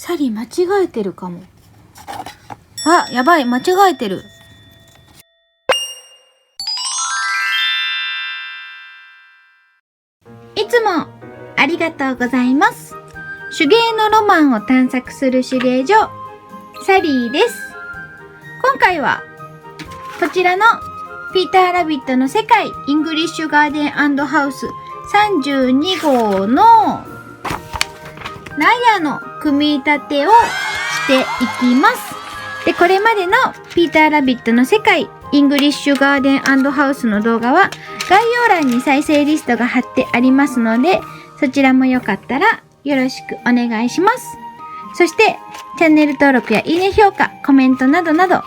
サリー間違えてるかも。あ、やばい、間違えてる。いつもありがとうございます。手芸のロマンを探索する手芸所、サリーです。今回はこちらのピーターラビットの世界イングリッシュガーデン&ハウス32号の納屋の組み立てをしていきます。で、これまでのピーターラビットの世界イングリッシュガーデン&ハウスの動画は概要欄に再生リストが貼ってありますので、そちらもよかったらよろしくお願いします。そしてチャンネル登録やいいね評価、コメントなどなど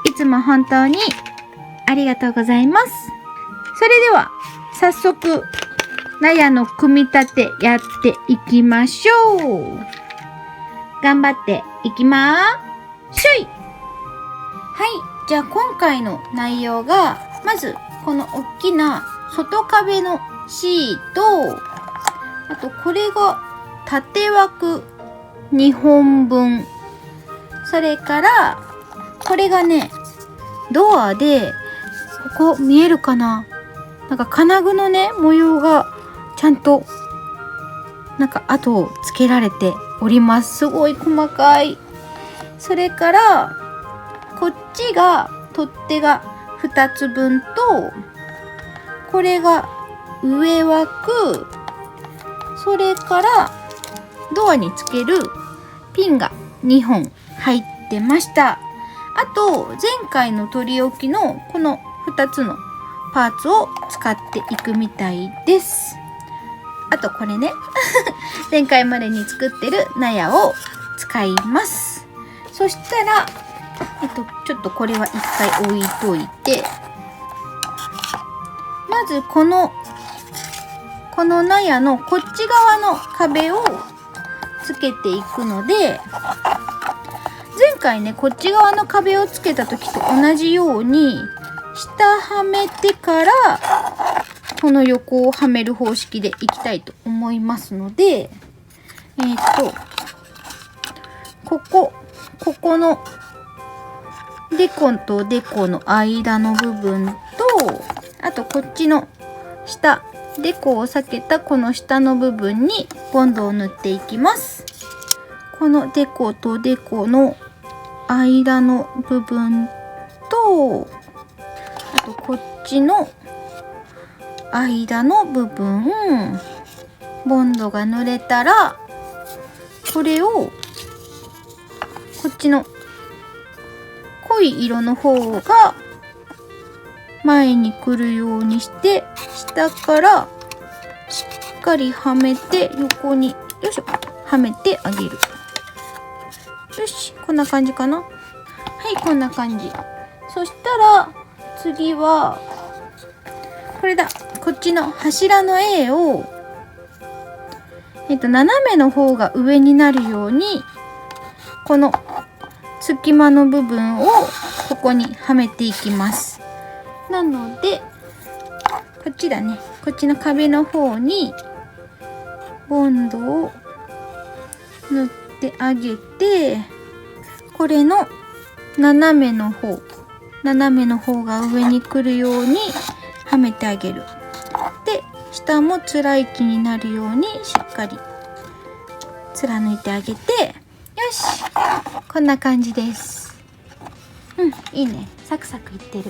いつも本当にありがとうございます。それでは早速納屋の組み立てやっていきましょう。頑張っていきまーしょい。はい、じゃあ今回の内容が、まずこの大きな外壁のシート、あとこれが縦枠2本分、それからこれがねドアで、ここ見えるかな、なんか金具のね模様がちゃんとなんか跡をつけられております。すごい細かい。それからこっちが取っ手が2つ分と、これが上枠、それからドアにつけるピンが2本入ってました。あと前回の取り置きのこの2つのパーツを使っていくみたいです。あとこれね前回までに作ってる納屋を使います。そしたらちょっとこれは一回置いといて、まずこの納屋のこっち側の壁をつけていくので、前回ねこっち側の壁をつけた時と同じように下はめてからこの横をはめる方式でいきたいと思いますので、ここのデコとデコの間の部分と、あとこっちの下、デコを避けたこの下の部分にボンドを塗っていきます。このデコとデコの間の部分と、あとこっちの間の部分、ボンドが塗れたら、これをこっちの濃い色の方が前に来るようにして、下からしっかりはめて横によいしょはめてあげる。よし、こんな感じかな。はい、こんな感じ。そしたら次はこれだ。こっちの柱の A を斜めの方が上になるように、この隙間の部分をここにはめていきます。なのでこっちだね、こっちの壁の方にボンドを塗ってあげて、これの斜めの方が上に来るようにはめてあげる。で、下もつらい木になるようにしっかり貫いてあげて、よし、こんな感じです。いいね、サクサクいってる。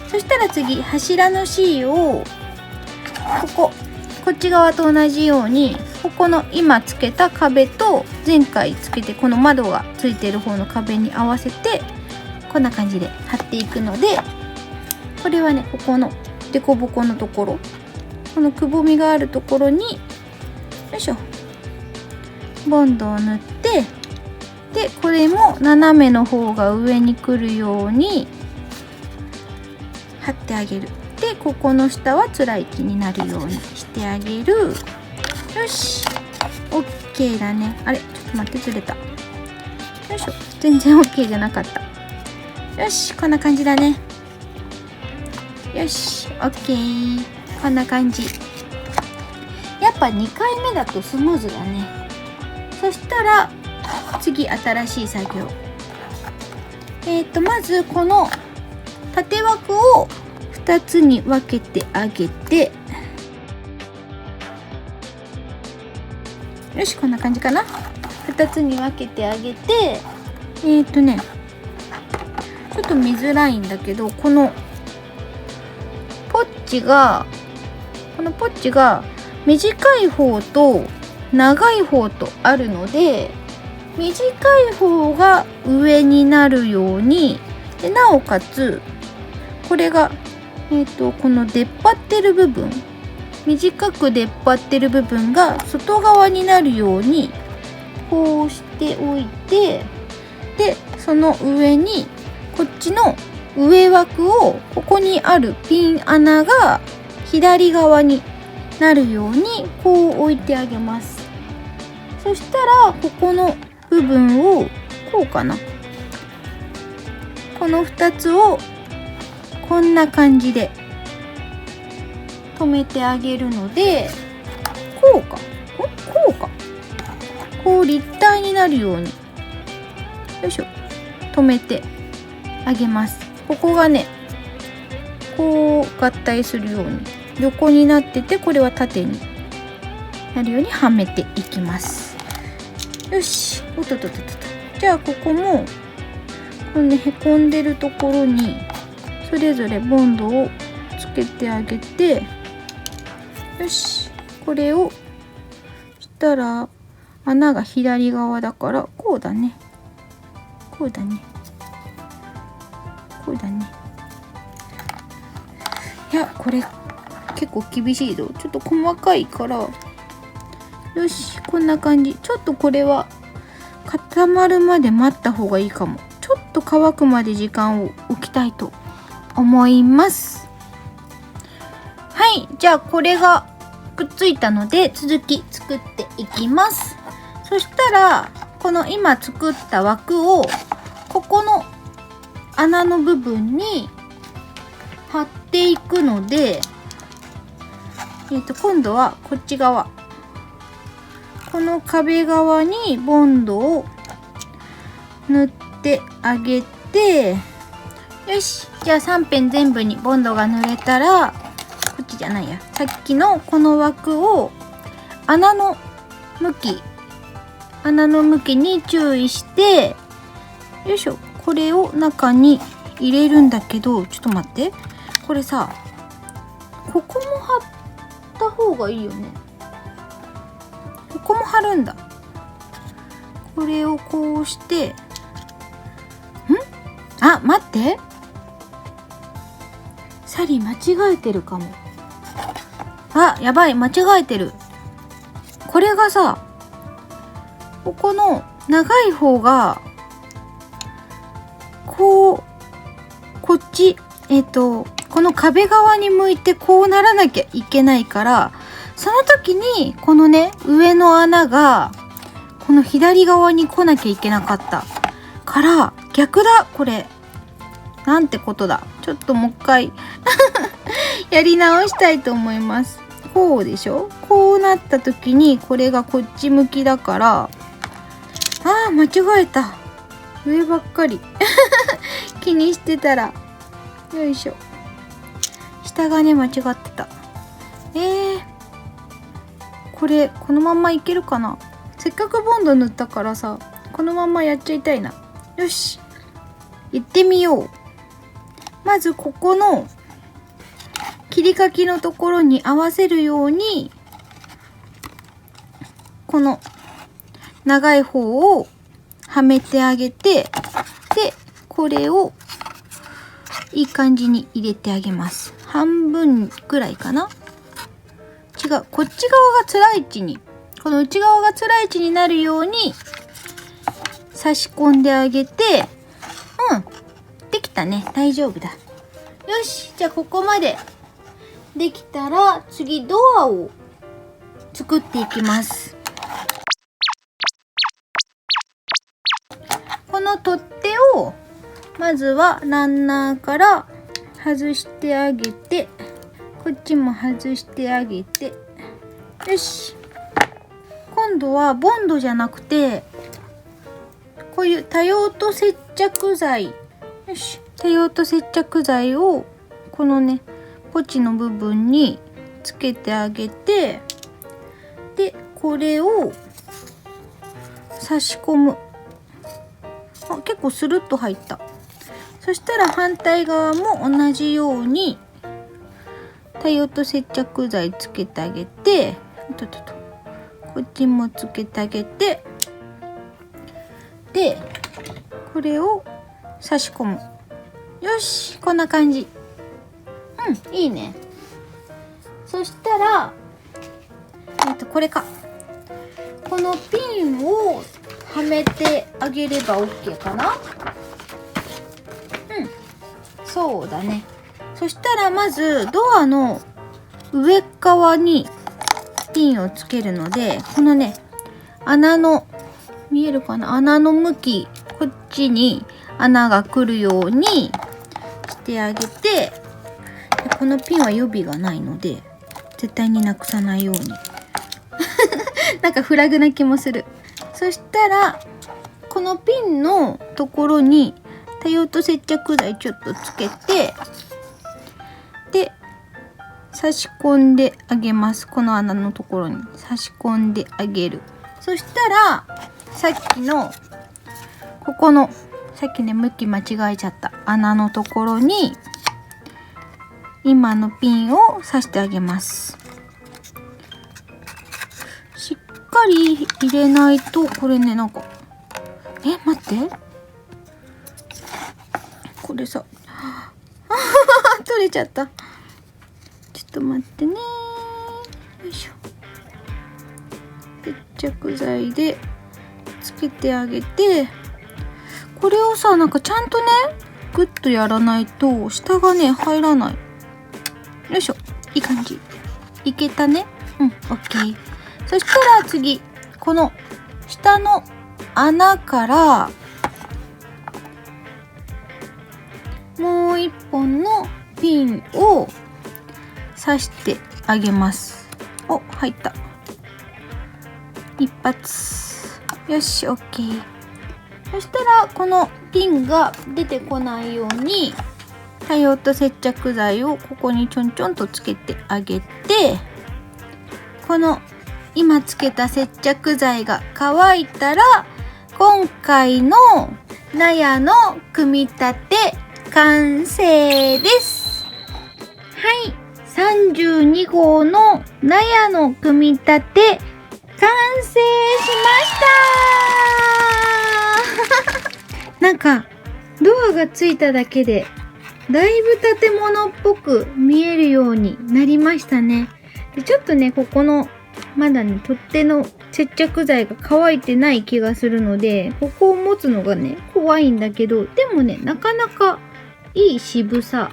そしたら次、柱の C をこっち側と同じように、ここの今つけた壁と前回つけてこの窓がついてる方の壁に合わせてこんな感じで貼っていくので、これはね、ここのデコボコのところ、このくぼみがあるところによいしょボンドを塗って、でこれも斜めの方が上に来るように貼ってあげる。でここの下はつらい木になるようにしてあげる。よし、 OK だね。あれ、ちょっと待って、ずれた。よいしょ、全然 OK じゃなかった。よし、こんな感じだね。よし、 OK、 こんな感じ。やっぱ2回目だとスムーズだね。そしたら次新しい作業。まずこの縦枠を2つに分けてあげて、よし、こんな感じかな。2つに分けてあげて、ちょっと見づらいんだけど、このポッチが短い方と長い方とあるので、短い方が上になるように、でなおかつこれがこの出っ張ってる部分、短く出っ張ってる部分が外側になるようにこうしておいて、でその上にこっちの上枠を、ここにあるピン穴が左側になるようにこう置いてあげます。そしたらここの部分をこうかな、この2つをこんな感じで留めてあげるので、こう立体になるように、よいしょ、留めてあげます。ここがね、こう合体するように横になってて、これは縦になるようにはめていきます。よし、じゃあここもこのね、へこんでるところにそれぞれボンドをつけてあげて、よし、これをしたら穴が左側だから、こうだね。いや、これ結構厳しいぞ。ちょっと細かいから、よし、こんな感じ。ちょっとこれは固まるまで待った方がいいかも。ちょっと乾くまで時間を置きたいと思います。はい、じゃあこれがくっついたので、続き作っていきます。そしたらこの今作った枠をここの穴の部分に貼っていくので、今度はこっち側、この壁側にボンドを塗ってあげて、よし、じゃあ3辺全部にボンドが塗れたら、こっちじゃないや、さっきのこの枠を穴の向きに注意して、よいしょ、これを中に入れるんだけど、ちょっと待って、これさ、ここも貼った方がいいよね。ここも貼るんだ。これをこうして、あ、待って、サリ間違えてるかも。あ、やばい、間違えてる。これがさ、ここの長い方がこっち、この壁側に向いてこうならなきゃいけないから、その時にこのね、上の穴がこの左側に来なきゃいけなかったから逆だ。これなんてことだ。ちょっともう一回やり直したいと思います。こうでしょ。こうなった時にこれがこっち向きだから、間違えた。上ばっかり気にしてたら、よいしょ、下がね間違ってた。これこのまんまいけるかな。せっかくボンド塗ったからさ、このまんまやっちゃいたいな。よし、行ってみよう。まずここの切り欠きのところに合わせるように、この長い方をはめてあげて、でこれをいい感じに入れてあげます。半分くらいかな。違う、こっち側が辛い位置に、この内側が辛い位置になるように差し込んであげて、できたね。大丈夫だ。よし、じゃあここまでできたら、次ドアを作っていきます。この取っ手をまずはランナーから外してあげて、こっちも外してあげて、よし。今度はボンドじゃなくてこういう多用途接着剤、よし、多用途接着剤をこのねポチの部分につけてあげて、でこれを差し込む。あ、結構スルッと入った。そしたら反対側も同じように多用途接着剤つけてあげて、こっちもつけてあげて、でこれを差し込む。よし、こんな感じ。いいね。そしたらこれか、このピンをはめてあげれば OK かな。そうだね。そしたらまずドアの上側にピンをつけるので、このね穴の見えるかな、穴の向き、こっちに穴が来るようにしてあげて、このピンは予備がないので絶対になくさないようになんかフラグな気もする。そしたらこのピンのところに多用途接着剤ちょっとつけて、で差し込んであげます。この穴のところに差し込んであげる。そしたらさっきのここのさっきね向き間違えちゃった穴のところに今のピンを刺してあげます。しっかり入れないとこれね、なんか待って、これさ取れちゃった。ちょっと待ってね。よいしょ。接着剤でつけてあげて、これをさなんかちゃんとねグッとやらないと下がね入らない。よいしょ、いい感じ。いけたね。OK。そしたら次、この下の穴からもう一本のピンを刺してあげます。お、入った。一発。よし、OK。そしたらこのピンが出てこないように多用途接着剤をここにちょんちょんとつけてあげて、この今つけた接着剤が乾いたら今回の納屋の組み立て完成です。はい、32号の納屋の組み立て完成しましたなんかドアがついただけでだいぶ建物っぽく見えるようになりましたね。でちょっとねここのまだね取っ手の接着剤が乾いてない気がするので、ここを持つのがね怖いんだけど、でもねなかなかいい渋さ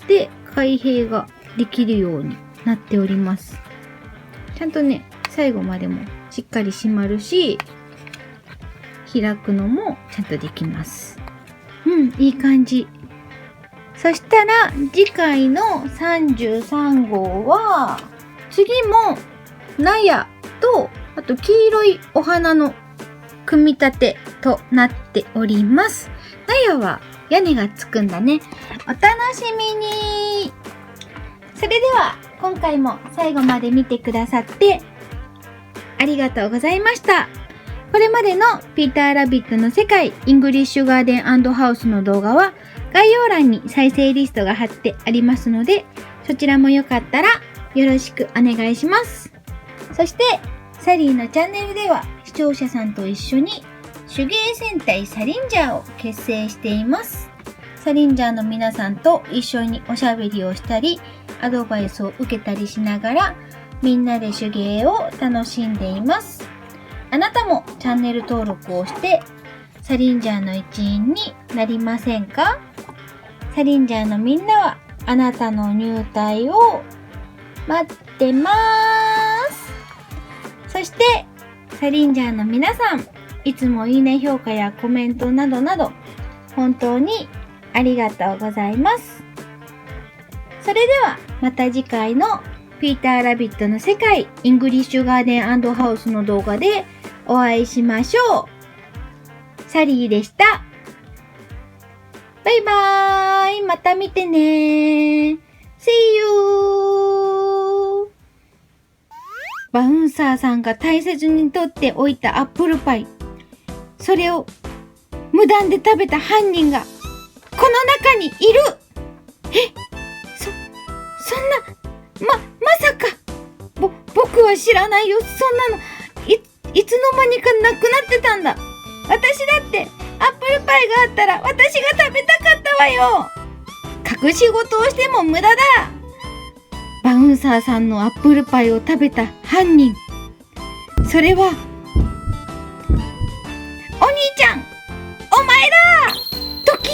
で開閉ができるようになっております。ちゃんとね最後までもしっかり閉まるし、開くのもちゃんとできます。いい感じ。そしたら次回の33号は次も納屋とあと黄色いお花の組み立てとなっております。納屋は屋根がつくんだね。お楽しみに。それでは今回も最後まで見てくださってありがとうございました。これまでのピーターラビットの世界イングリッシュガーデン&ハウスの動画は概要欄に再生リストが貼ってありますので、そちらもよかったらよろしくお願いします。そしてサリーのチャンネルでは視聴者さんと一緒に手芸戦隊サリンジャーを結成しています。サリンジャーの皆さんと一緒におしゃべりをしたりアドバイスを受けたりしながらみんなで手芸を楽しんでいます。あなたもチャンネル登録をしてサリンジャーの一員になりませんか？サリンジャーのみんなはあなたの入隊を待ってます。そしてサリンジャーの皆さん、いつもいいね評価やコメントなどなど本当にありがとうございます。それではまた次回のピーターラビットの世界イングリッシュガーデン&ハウスの動画でお会いしましょう。サリーでした。バイバーイ。また見てねー。See you! バウンサーさんが大切にとっておいたアップルパイ。それを無断で食べた犯人がこの中にいる。そんな、まさか。僕は知らないよ。そんなの、いつの間にかなくなってたんだ。私だって、アップルパイがあったら私が食べたかったわよ。隠し事をしても無駄だ。バウンサーさんのアップルパイを食べた犯人。それは、お兄ちゃん、お前だ。ドキー。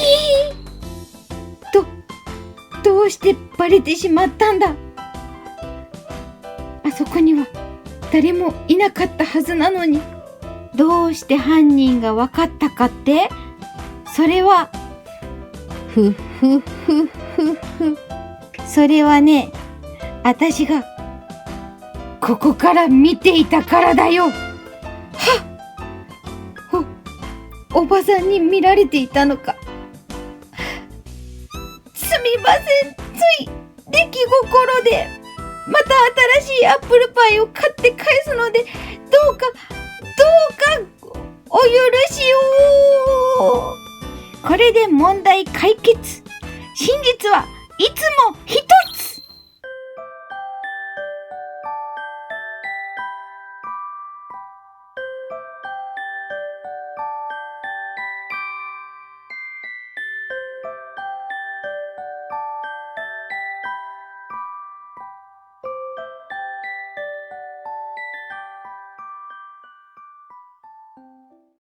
どうしてバレてしまったんだ。あそこには誰もいなかったはずなのに。どうして犯人がわかったかって？それは、それはね、私がここから見ていたからだよ。おばさんに見られていたのか。すみません。つい出来心でまた新しいアップルパイを買って返すので、どうかお許しを。これで問題解決。真実はいつも一つ。